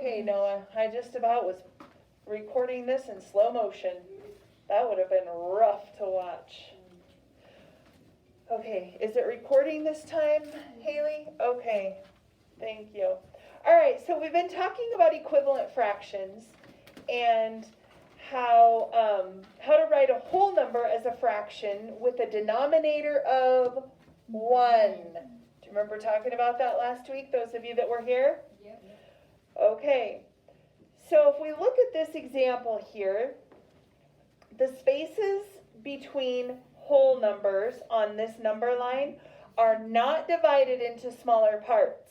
Okay, Noah, I just about was recording this in slow motion. That would have been rough to watch. Okay, is it recording this time, Haley? Okay, thank you. All right, so we've been talking about equivalent fractions and how to write a whole number as a fraction with a denominator of 1. Do you remember talking about that last week, those of you that were here? Yep. Okay, so if we look at this example here, the spaces between whole numbers on this number line are not divided into smaller parts.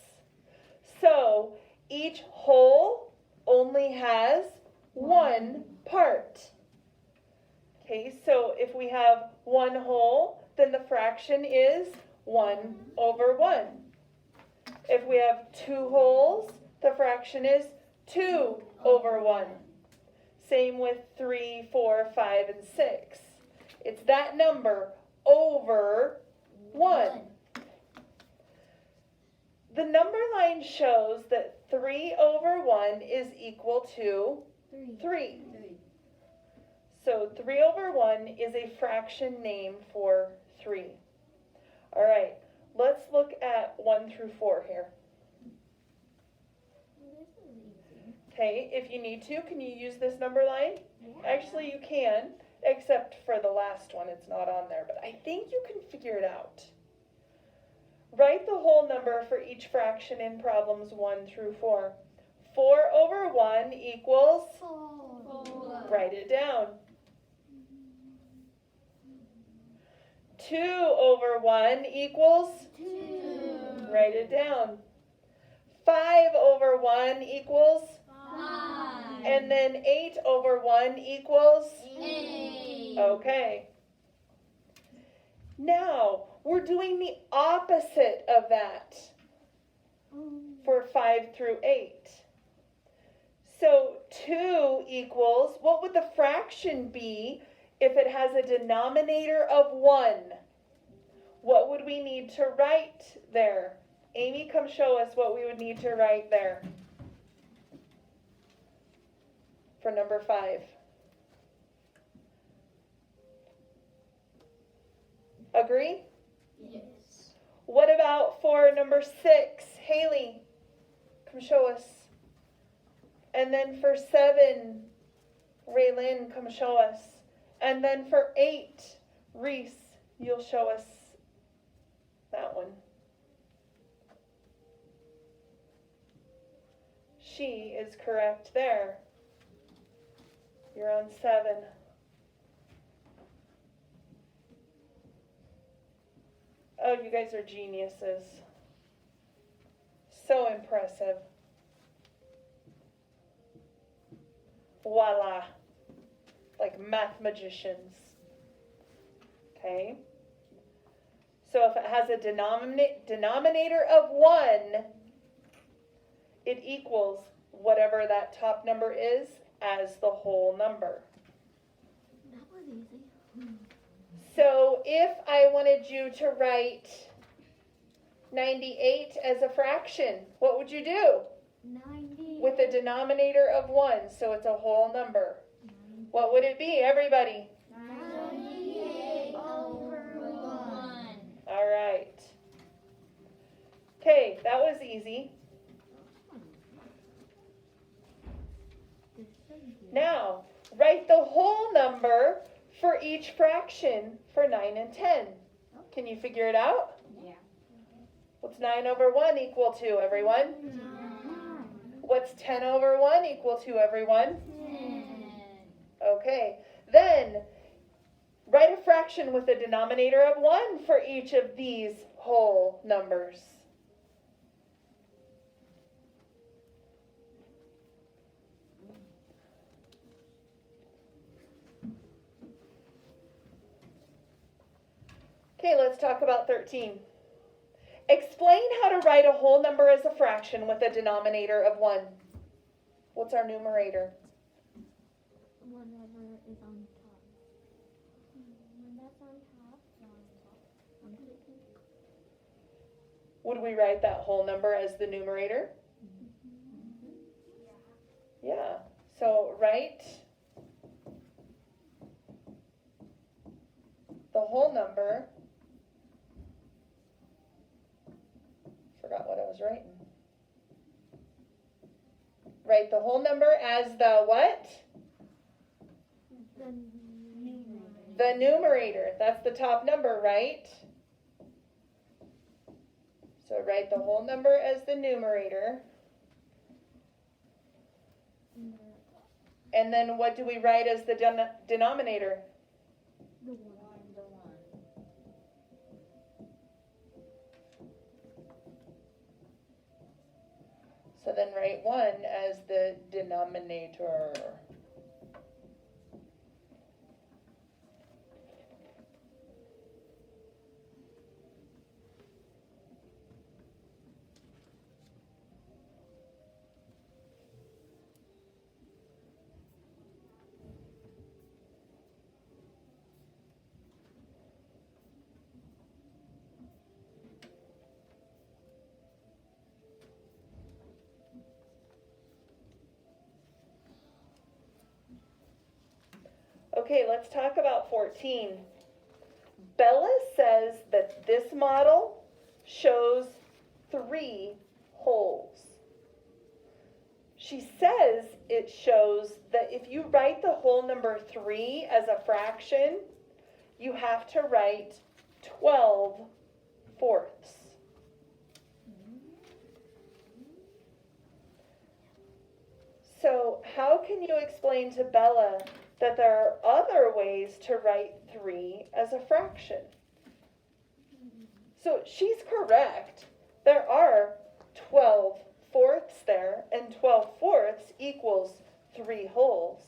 So each whole only has one part. Okay, so if we have one whole, then the fraction is 1 over 1. If we have two wholes, the fraction is 2 over 1. Same with 3, 4, 5, and 6. It's that number over 1. The number line shows that 3 over 1 is equal to 3. So 3 over 1 is a fraction name for 3. All right, let's look at 1 through 4 here. Okay, if you need to, can you use this number line? Actually, you can, except for the last one, it's not on there, but I think you can figure it out. Write the whole number for each fraction in problems 1 through 4. 4 over 1 equals? 4. Write it down. 2 over 1 equals? 2. Write it down. 5 over 1 equals? 5. And then 8 over 1 equals? 8. Okay. Now, we're doing the opposite of that for 5 through 8. So 2 equals, what would the fraction be if it has a denominator of 1? What would we need to write there? Amy, come show us what we would need to write there for number 5. Agree? Yes. What about for number 6? Haley, come show us. And then for 7, Raylyn, come show us. And then for 8, Reese, you'll show us that one. She is correct there. You're on 7. Oh, you guys are geniuses. So impressive. Voila. Like math magicians. Okay. So if it has a denominator of 1, it equals whatever that top number is as the whole number. That was easy. So if I wanted you to write 98 as a fraction, what would you do? 90. With a denominator of 1, so it's a whole number. What would it be, everybody? 98 over 1. All right. Okay, that was easy. Now, write the whole number for each fraction for 9 and 10. Can you figure it out? Yeah. What's 9 over 1 equal to, everyone? 9. What's 10 over 1 equal to, everyone? 10. Okay, then write a fraction with a denominator of 1 for each of these whole numbers. Okay, let's talk about 13. Explain how to write a whole number as a fraction with a denominator of 1. What's our numerator? Whatever is on top. When that's on top, I'm clicking. Would we write that whole number as the numerator? Yeah, so write the whole number. Forgot what I was writing. Write the whole number as the what? The numerator. The numerator. That's the top number, right? So write the whole number as the numerator. And then what do we write as the denominator? The one. So then write 1 as the denominator. Okay, let's talk about 14. Bella says that this model shows 3 wholes. She says it shows that if you write the whole number 3 as a fraction, you have to write 12 fourths. So how can you explain to Bella that there are other ways to write 3 as a fraction? So she's correct. There are 12 fourths there, and 12 fourths equals 3 wholes.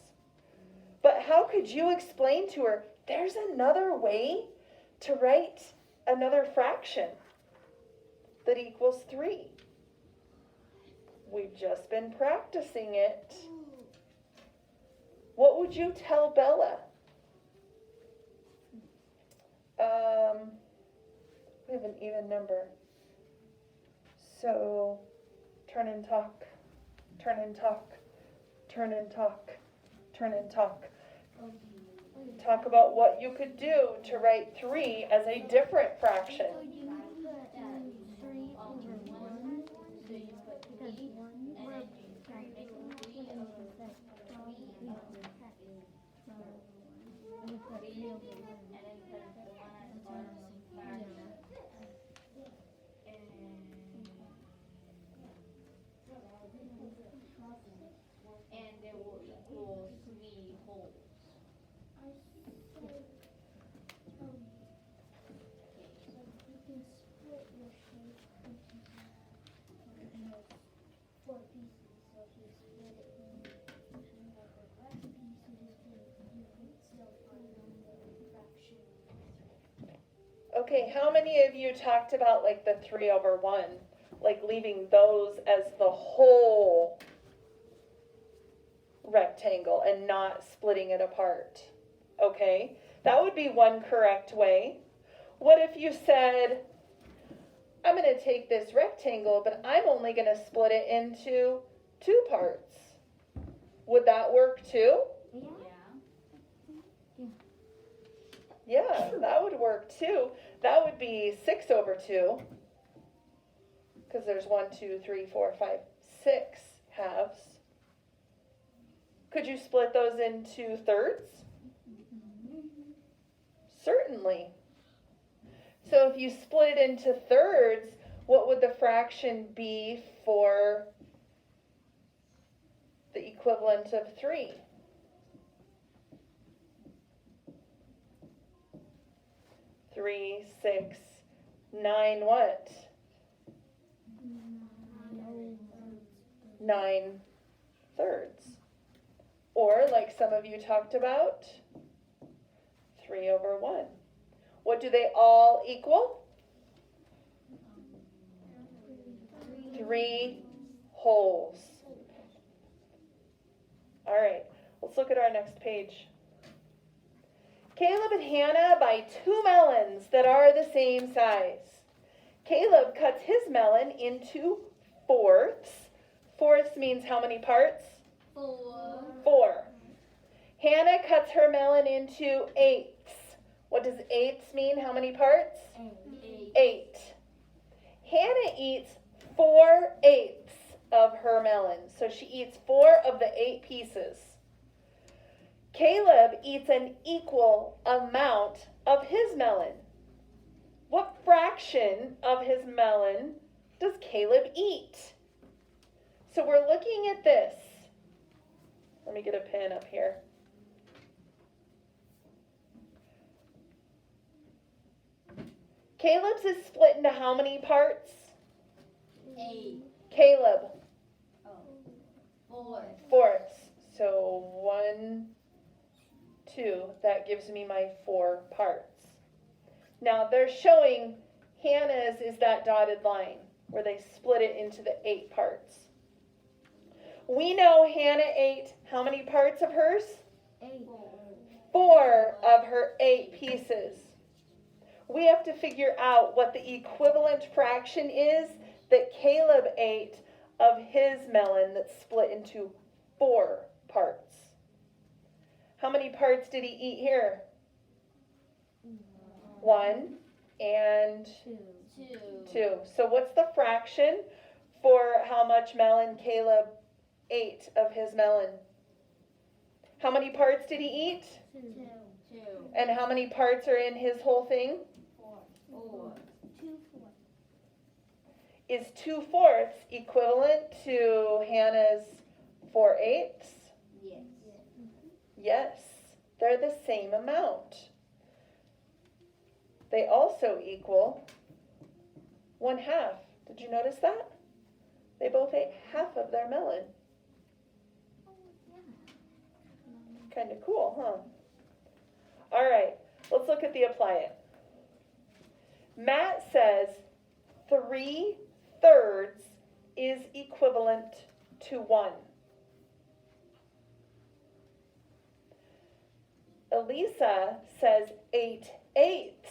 But how could you explain to her there's another way to write another fraction that equals 3? We've just been practicing it. What would you tell Bella? We have an even number. So, turn and talk, turn and talk, turn and talk, turn and talk. Talk about what you could do to write 3 as a different fraction. So you put 3 over 1. So you put 3 and then you try to make 3 over 3. And you put 3 over 1. And then put 1 as a fraction. And it will equal 3 wholes. Okay, how many of you talked about like the 3 over 1? Like leaving those as the whole rectangle and not splitting it apart? Okay, that would be one correct way. What if you said, I'm going to take this rectangle, but I'm only going to split it into 2 parts? Would that work too? Yeah, that would work too. That would be 6 over 2. Because there's 1, 2, 3, 4, 5, 6 halves. Could you split those into thirds? Certainly. So if you split it into thirds, what would the fraction be for the equivalent of 3? 3, 6, 9, what? 9 thirds. Or, like some of you talked about, 3 over 1. What do they all equal? 3 wholes. All right, let's look at our next page. Caleb and Hannah buy 2 melons that are the same size. Caleb cuts his melon into fourths. Fourths means how many parts? 4. 4. Hannah cuts her melon into 8ths. What does 8ths mean? How many parts? 8. 8. Hannah eats 4/8 of her melon. So she eats 4 of the 8 pieces. Caleb eats an equal amount of his melon. What fraction of his melon does Caleb eat? So we're looking at this. Let me get a pen up here. Caleb's is split into how many parts? 8. Caleb, 4. 4ths. So 1, 2. That gives me my 4 parts. Now they're showing Hannah's is that dotted line where they split it into the 8 parts. We know Hannah ate how many parts of hers? 8. 4 of her 8 pieces. We have to figure out what the equivalent fraction is that Caleb ate of his melon that's split into 4 parts. How many parts did he eat here? 1 and 2. So what's the fraction for how much melon Caleb ate of his melon? How many parts did he eat? 2. And how many parts are in his whole thing? 4. Is 2/4 equivalent to Hannah's 4/8? Yes. Yes, they're the same amount. They also equal 1/2. Did you notice that? They both ate half of their melon. Kind of cool, huh? All right, let's look at the apply it. Matt says 3/3 is equivalent to 1. Elisa says 8/8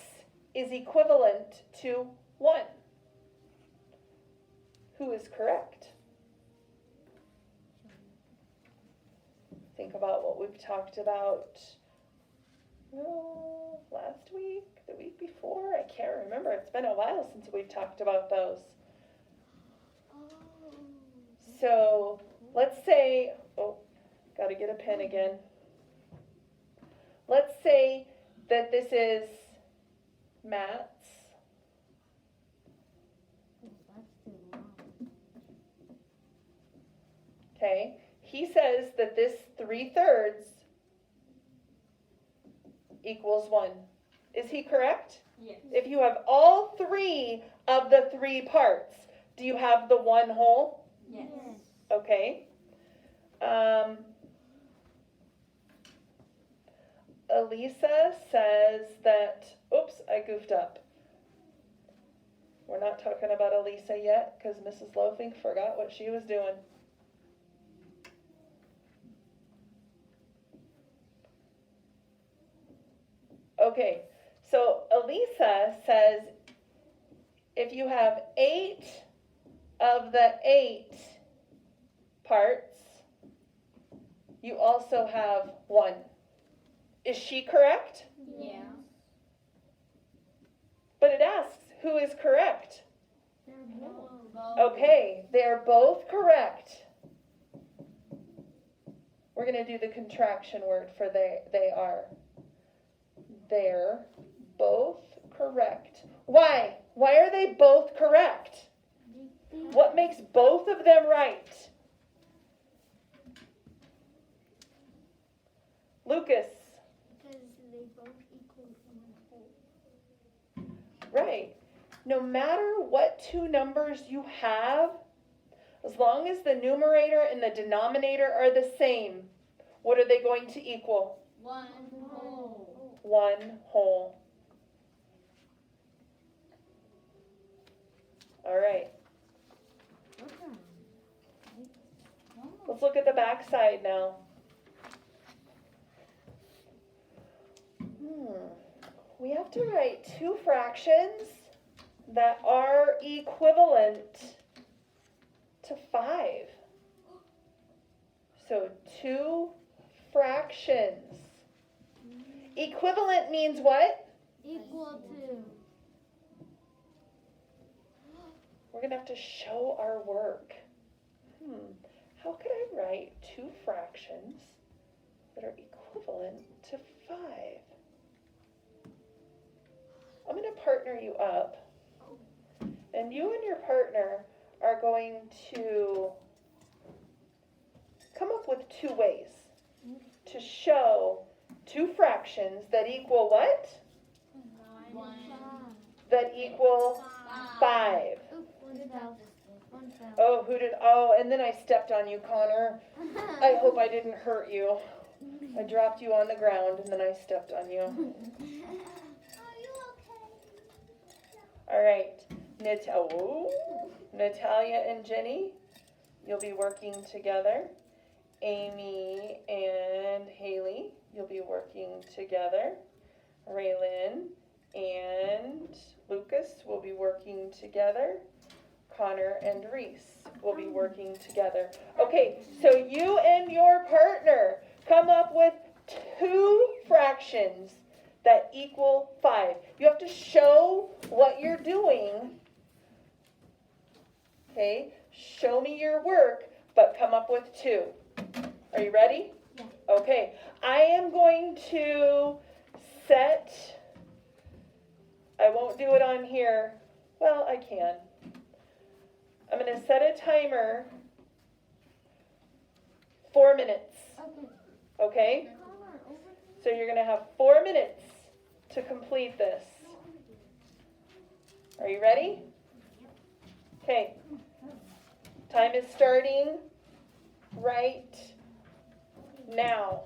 is equivalent to 1. Who is correct? Think about what we've talked about last week, the week before. I can't remember. It's been a while since we've talked about those. So let's say, got to get a pen again. Let's say that this is Matt's. Okay, he says that this 3/3 equals 1. Is he correct? Yes. If you have all 3 of the 3 parts, do you have the 1 whole? Yes. Okay. Elisa says that, oops, I goofed up. We're not talking about Elisa yet because Mrs. Loafing forgot what she was doing. Okay, so Elisa says if you have 8 of the 8 parts, you also have 1. Is she correct? Yeah. But it asks, who is correct? Both. Okay, they're both correct. We're going to do the contraction word for they are. They're both correct. Why? Why are they both correct? What makes both of them right? Lucas. Because they both equal 1 whole. Right. No matter what 2 numbers you have, as long as the numerator and the denominator are the same, what are they going to equal? 1 whole. 1 whole. All right. Let's look at the back side now. We have to write 2 fractions that are equivalent to 5. So 2 fractions. Equivalent means what? Equal to. We're going to have to show our work. How could I write 2 fractions that are equivalent to 5? I'm going to partner you up. And you and your partner are going to come up with 2 ways to show 2 fractions that equal what? 1. That equal 5. Oh, and then I stepped on you, Connor. I hope I didn't hurt you. I dropped you on the ground and then I stepped on you. Are you okay? All right, Natalia and Jenny, you'll be working together. Amy and Haley, you'll be working together. Raylan and Lucas will be working together. Connor and Reese will be working together. Okay, so you and your partner come up with 2 fractions that equal 5. You have to show what you're doing. Okay, show me your work, but come up with 2. Are you ready? Yeah. Okay, I am going to I won't do it on here. Well, I can. I'm going to set a timer 4 minutes. Okay? So you're going to have 4 minutes to complete this. Are you ready? Okay. Time is starting right now.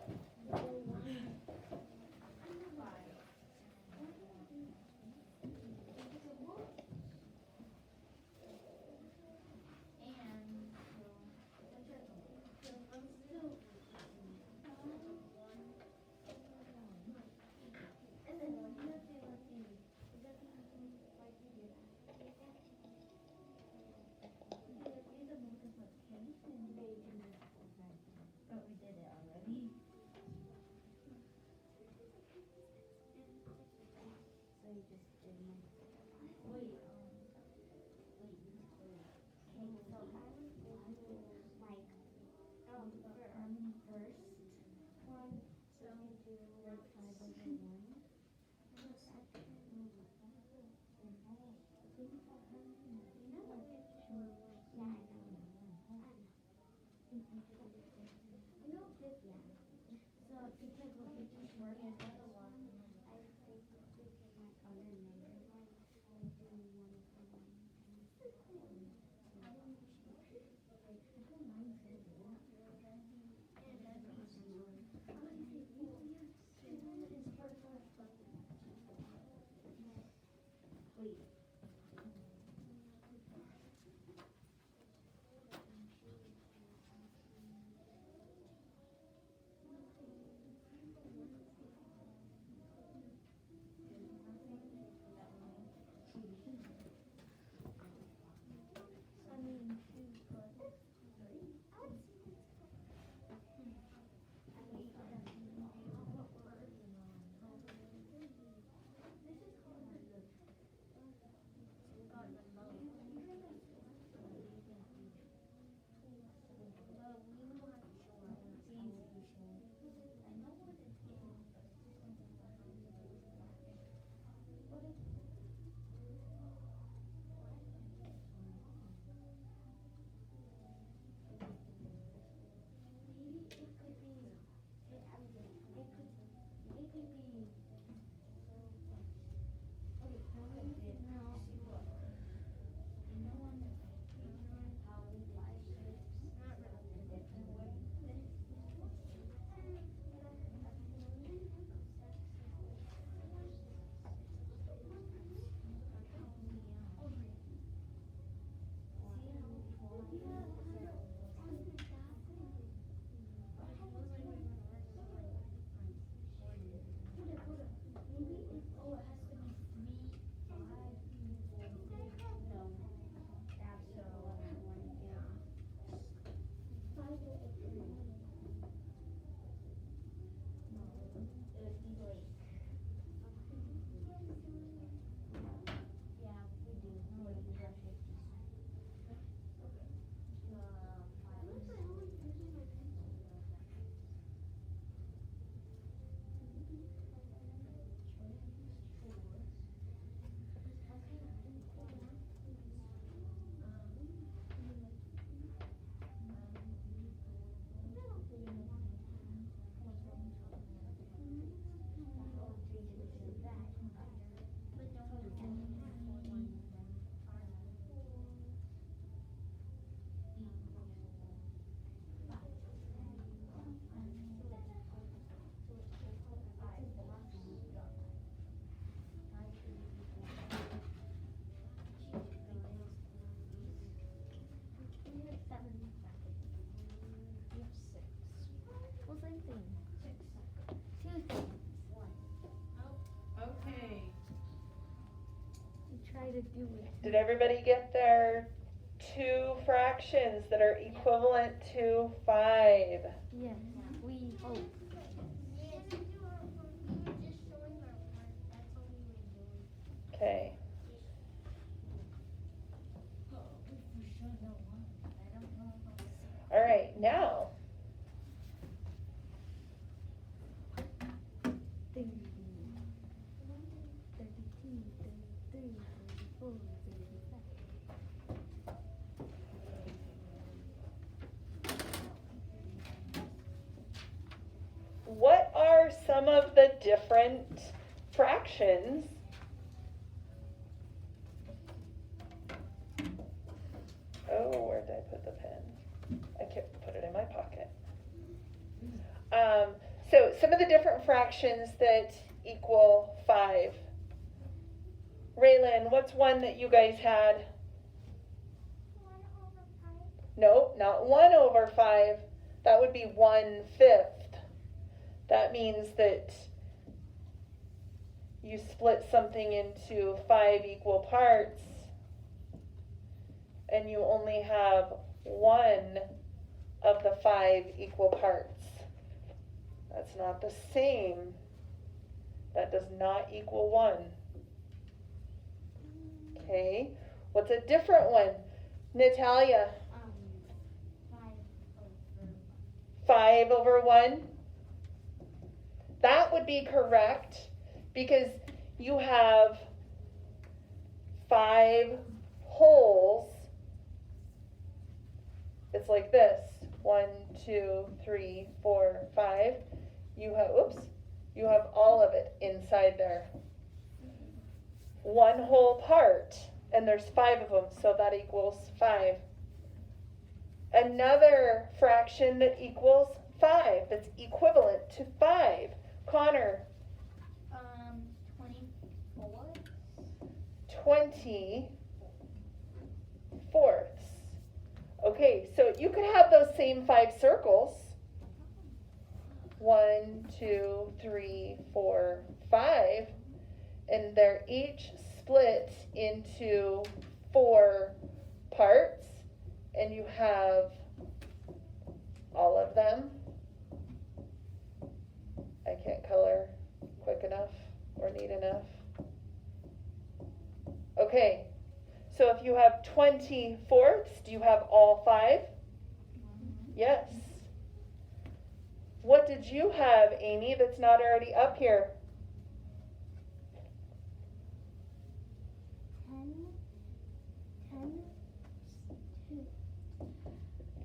Did everybody get their two fractions that are equivalent to 5? Yes, we hope. Yes, we were just showing our work. That's all we were doing. Okay. All right, now 30, 32, 33, 34, 35. what are some of the different fractions? Oh, where did I put the pen? I can't put it in my pocket. So some of the different fractions that equal 5. Raylan, what's one that you guys had? 1/5. Nope, not 1/5. That would be 1/5. That means that you split something into 5 equal parts and you only have one of the 5 equal parts. That's not the same. That does not equal 1. Okay, what's a different one? Natalia, 5/1. That would be correct because you have 5 wholes. It's like this. 1, 2, 3, 4, 5. You have all of it inside there. 1 whole part, and there's 5 of them, so that equals 5. Another fraction that equals 5, that's equivalent to 5. Connor. 24. 20/4. Okay, so you could have those same 5 circles. 1, 2, 3, 4, 5. And they're each split into 4 parts. And you have all of them. I can't color quick enough or neat enough. Okay, so if you have 20/4, do you have all 5? Yes. What did you have, Amy, that's not already up here? 10, 2.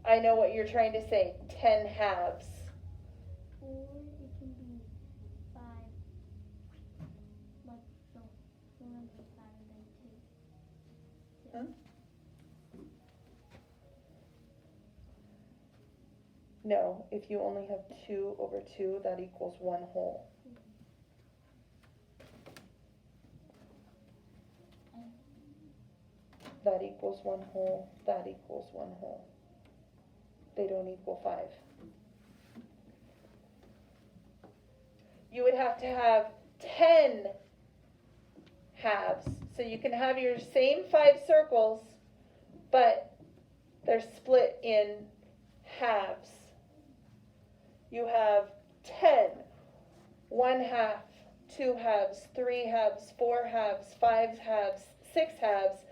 I know what you're trying to say. 10 halves. Or it can be 5. Like, so, 1/5 and then 2. Hmm? No, if you only have 2/2, that equals 1 whole. That equals 1 whole. That equals 1 whole. They don't equal 5. You would have to have 10 halves. So you can have your same 5 circles, but they're split in halves. You have 10, 1/2, 2 halves, 3 halves, 4 halves, 5 halves, 6 halves,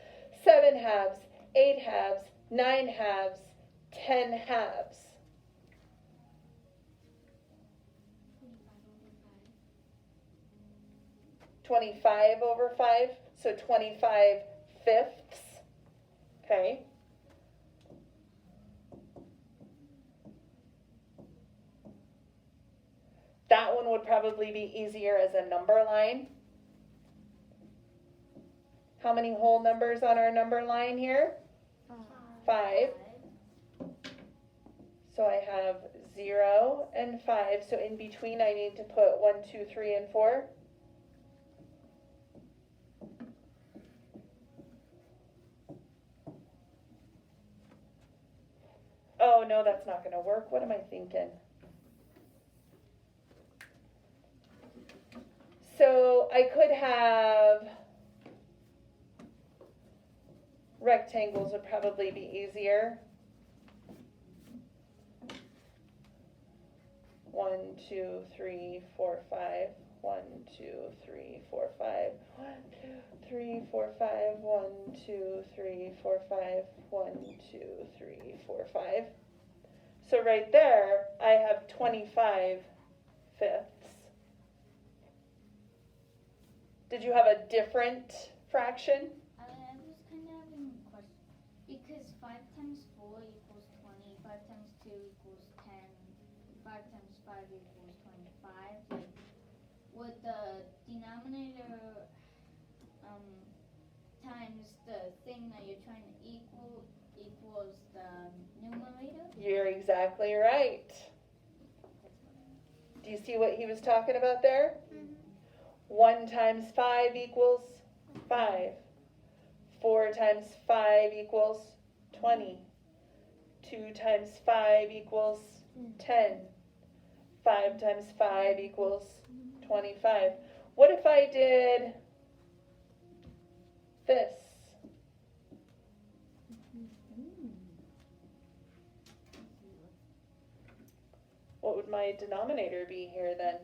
7 halves, 8 halves, 9 halves, 10 halves. 25/5, so 25/5. Okay. That one would probably be easier as a number line. How many whole numbers on our number line here? 5. So I have 0 and 5. So in between I need to put 1, 2, 3, and 4. Oh no, that's not going to work. What am I thinking? So I could have Rectangles would probably be easier. 1, 2, 3, 4, 5. 1, 2, 3, 4, 5. 1, 2, 3, 4, 5. 1, 2, 3, 4, 5. 1, 2, 3, 4, 5. So right there, I have 25 fifths. Did you have a different fraction? I was kind of having a question. Because 5 times 4 equals 20, 5 times 2 equals 10, 5 times 5 equals 25. Like, would the denominator times the thing that you're trying to equals the numerator? You're exactly right. Do you see what he was talking about there? 1 times 5 equals 5. 4 times 5 equals 20. 2 times 5 equals 10. 5 times 5 equals 25. What if I did this? What would my denominator be here then?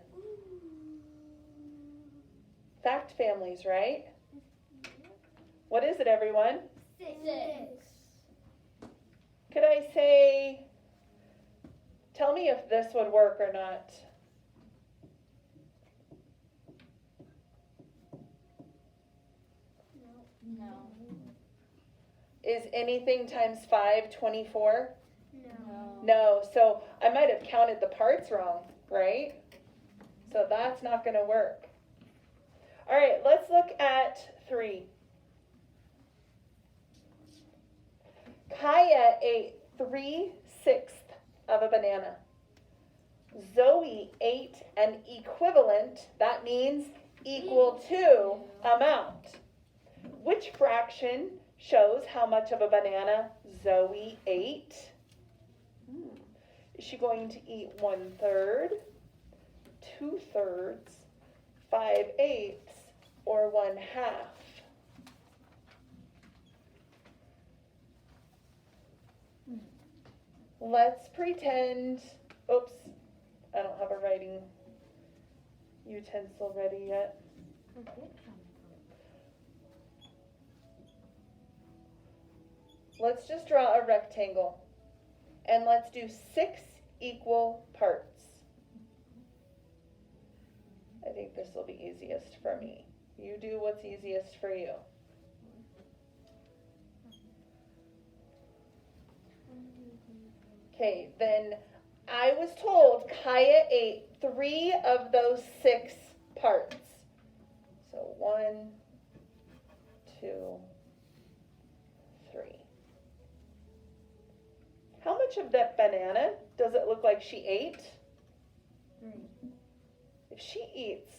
Fact families, right? What is it, everyone? 6. Could I say, tell me if this would work or not. No. Is anything times 5 24? No. No, so I might have counted the parts wrong, right? So that's not going to work. All right, let's look at 3. Kaya ate 3/6 of a banana. Zoe ate an equivalent, that means equal to amount. Which fraction shows how much of a banana Zoe ate? Is she going to eat 1/3, 2/3, 5/8, or 1/2? Let's pretend, oops, I don't have a writing utensil ready yet. Let's just draw a rectangle and let's do 6 equal parts. I think this will be easiest for me. You do what's easiest for you. Okay, then I was told Kaya ate 3 of those 6 parts. So 1, 2, 3. How much of that banana does it look like she ate? 3. If she eats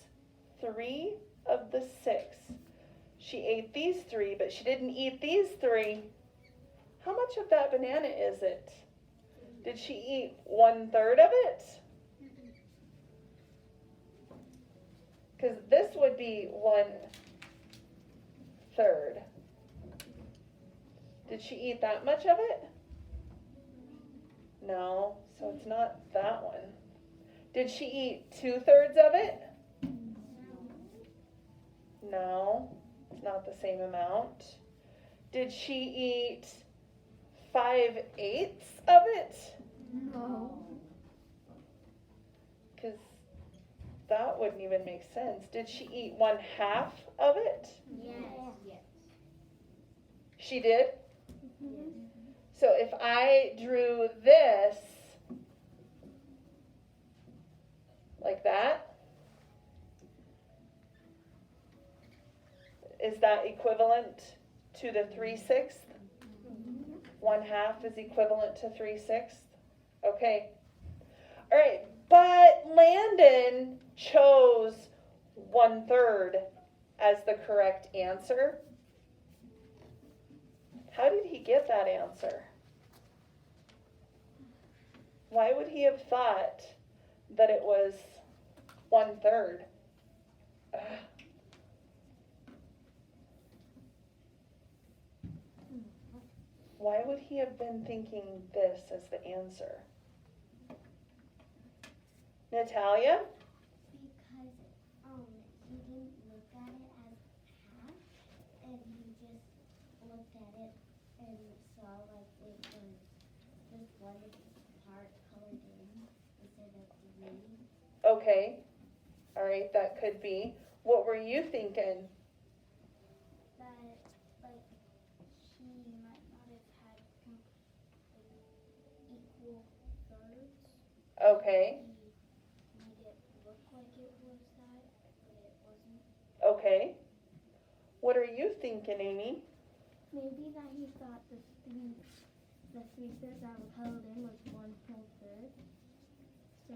3 of the 6, she ate these 3, but she didn't eat these 3. How much of that banana is it? Did she eat 1/3 of it? Because this would be 1/3. Did she eat that much of it? No, so it's not that one. Did she eat 2/3 of it? No, it's not the same amount. Did she eat 5/8 of it? No. Because that wouldn't even make sense. Did she eat 1/2 of it? Yes. She did? So if I drew this like that, is that equivalent to the 3/6? 1/2 is equivalent to 3/6? Okay. All right, but Landon chose 1/3 as the correct answer. How did he get that answer? Why would he have thought that it was 1/3? Why would he have been thinking this as the answer? Natalia? Because he didn't look at it as half, and he just looked at it and saw like it was just one part colored in instead of three. Okay. All right, that could be. What were you thinking? That like he might not have had equal thirds. Okay. He made it look like it was that, but it wasn't. Okay. What are you thinking, Amy? Maybe that he thought the three thirds that were colored in was 1 third. So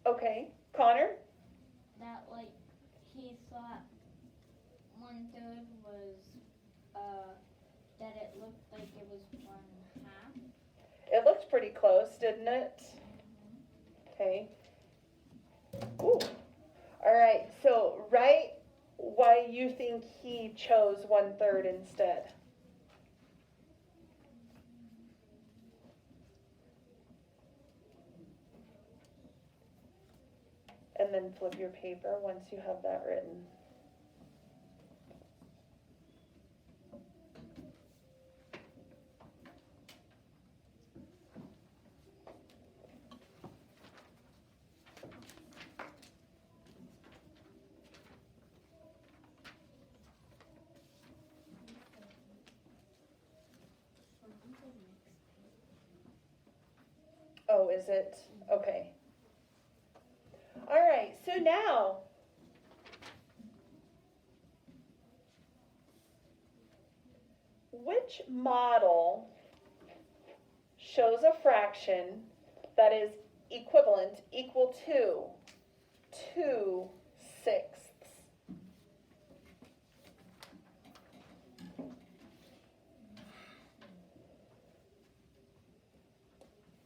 Okay. Connor? That like he thought 1/3 was that it looked like it was 1/2. It looked pretty close, didn't it? Okay. Ooh. All right, so write why you think he chose 1/3 instead. And then flip your paper once you have that written. Oh, is it? Okay. All right, so now, which model shows a fraction that is equivalent, equal to 2/6?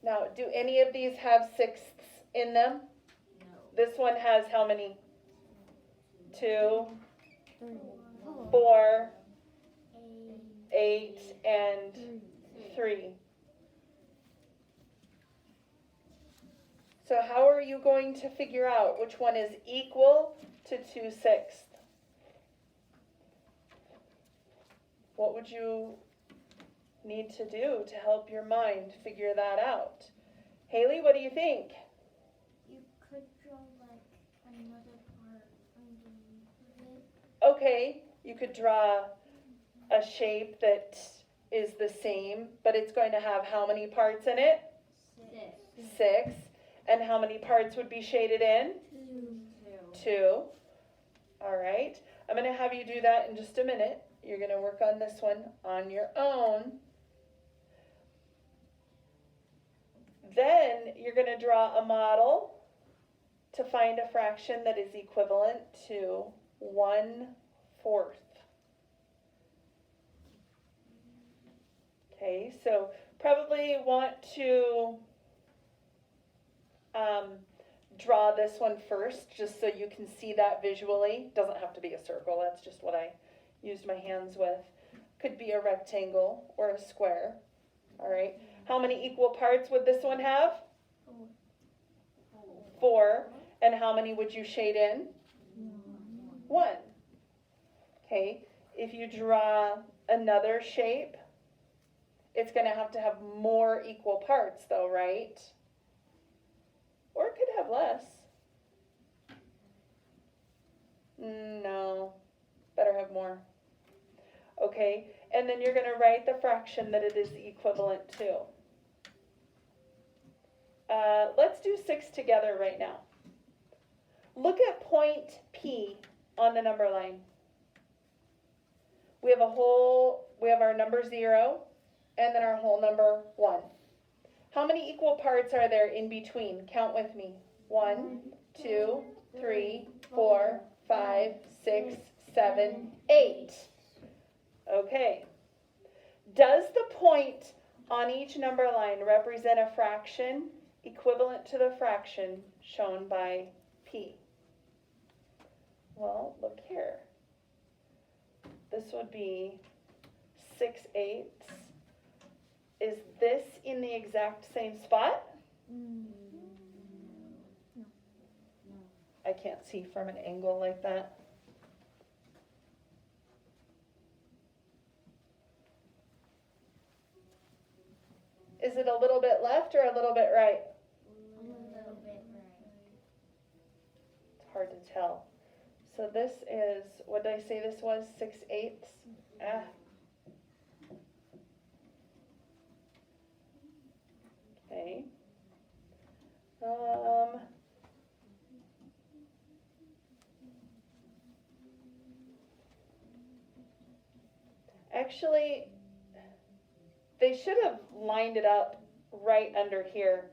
Now, do any of these have sixths in them? No. This one has how many? 2, 4, 4, 8, 8, and 3. 3. So how are you going to figure out which one is equal to 2/6? What would you need to do to help your mind figure that out? Haley, what do you think? You could draw like another part underneath it. Okay, you could draw a shape that is the same, but it's going to have how many parts in it? 6. 6. And how many parts would be shaded in? 2. All right. I'm going to have you do that in just a minute. You're going to work on this one on your own. Then you're going to draw a model to find a fraction that is equivalent to 1/4. Okay, so probably want to draw this one first, just so you can see that visually. Doesn't have to be a circle, that's just what I used my hands with. Could be a rectangle or a square. All right, how many equal parts would this one have? 4. And how many would you shade in? 1. Okay, if you draw another shape, it's going to have more equal parts though, right? Or it could have less. No, better have more. Okay, and then you're going to write the fraction that it is equivalent to. Let's do 6 together right now. Look at point P on the number line. We have our number 0 and then our whole number 1. How many equal parts are there in between? Count with me. 1, 2, 3, 4, 5, 6, 7, 8. Okay. Does the point on each number line represent a fraction equivalent to the fraction shown by P? Well, look here. This would be 6/8. Is this in the exact same spot? I can't see from an angle like that. Is it a little bit left or a little bit right? A little bit right. It's hard to tell. So this is, what did I say this was? 6/8? Ah. Okay. Actually, they should have lined it up right under here.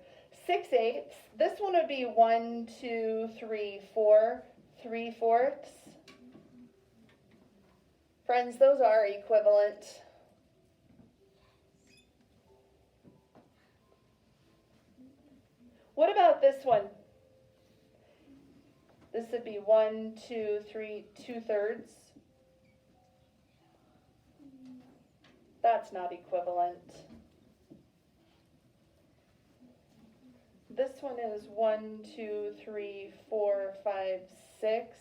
6/8. This one would be 1, 2, 3, 4, 3/4. Friends, those are equivalent. What about this one? This would be 1, 2, 3, 2/3. That's not equivalent. This one is 1, 2, 3, 4, 5, 6.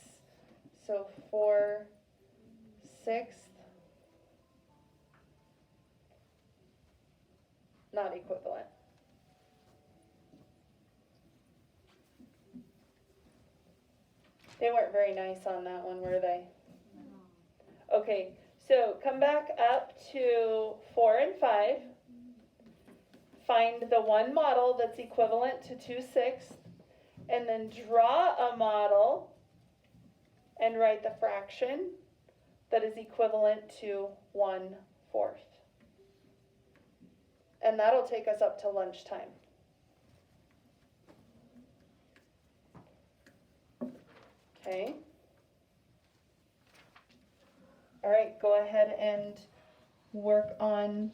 So 4/6. Not equivalent. They weren't very nice on that one, were they? Okay, so come back up to 4 and 5. Find the one model that's equivalent to 2/6, and then draw a model and write the fraction that is equivalent to 1/4. And that'll take us up to lunchtime. Okay. All right, go ahead and work on